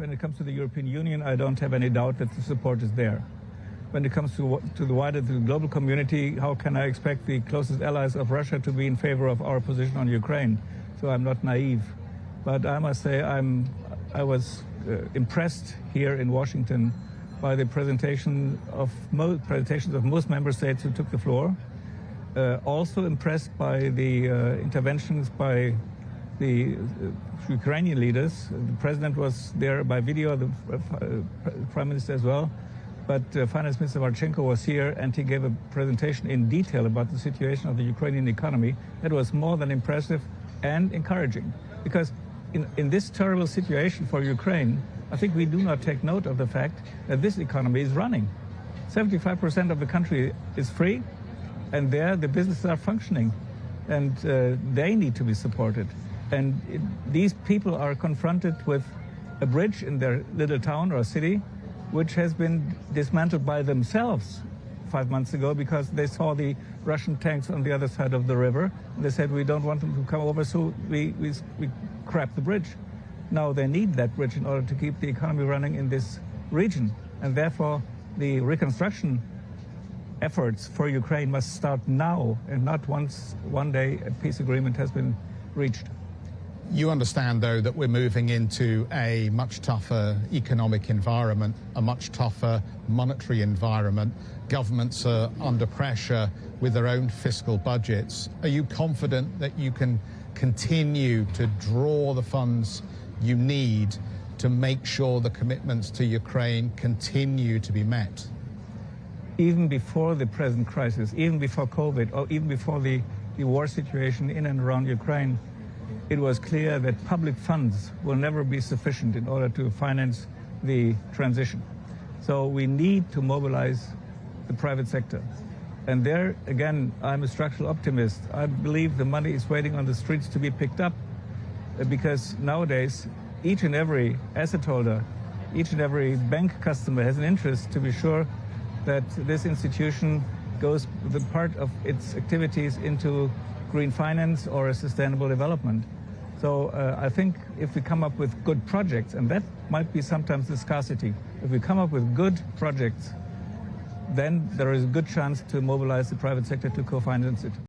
when it comes to the European Union, I don't have any doubt that the support is there. When it comes to the wider global community, how can I expect the closest allies of Russia to be in favor of our position on Ukraine? So I'm not naive. But I must say I was impressed here in Washington by the presentations of most member states who took the floor. Also impressed by the interventions by the Ukrainian leaders. The president was there by video, the prime minister as well. But Finance Minister Marchenko was here, and he gave a presentation in detail about the situation of the Ukrainian economy. That was more than impressive and encouraging. Because in this terrible situation for Ukraine, I think we do not take note of the fact that this economy is running. 75% of the country is free, and there the businesses are functioning, and they need to be supported. And these people are confronted with a bridge in their little town or city, which has been dismantled by themselves 5 months ago because they saw the Russian tanks on the other side of the river. And they said, we don't want them to come over, so we crap the bridge. Now they need that bridge in order to keep the economy running in this region. And therefore, the reconstruction efforts for Ukraine must start now and not once one day a peace agreement has been reached. You understand, though, that we're moving into a much tougher economic environment, a much tougher monetary environment. Governments are under pressure with their own fiscal budgets. Are you confident that you can continue to draw the funds you need to make sure the commitments to Ukraine continue to be met? Even before the present crisis, even before COVID, or even before the war situation in and around Ukraine, it was clear that public funds will never be sufficient in order to finance the transition. So we need to mobilize the private sector. And there, again, I'm a structural optimist. I believe the money is waiting on the streets to be picked up because nowadays, each and every asset holder, each and every bank customer has an interest to be sure that this institution goes the part of its activities into green finance or a sustainable development. So I think if we come up with good projects, and that might be sometimes the scarcity, if we come up with good projects, then there is a good chance to mobilize the private sector to co-finance it.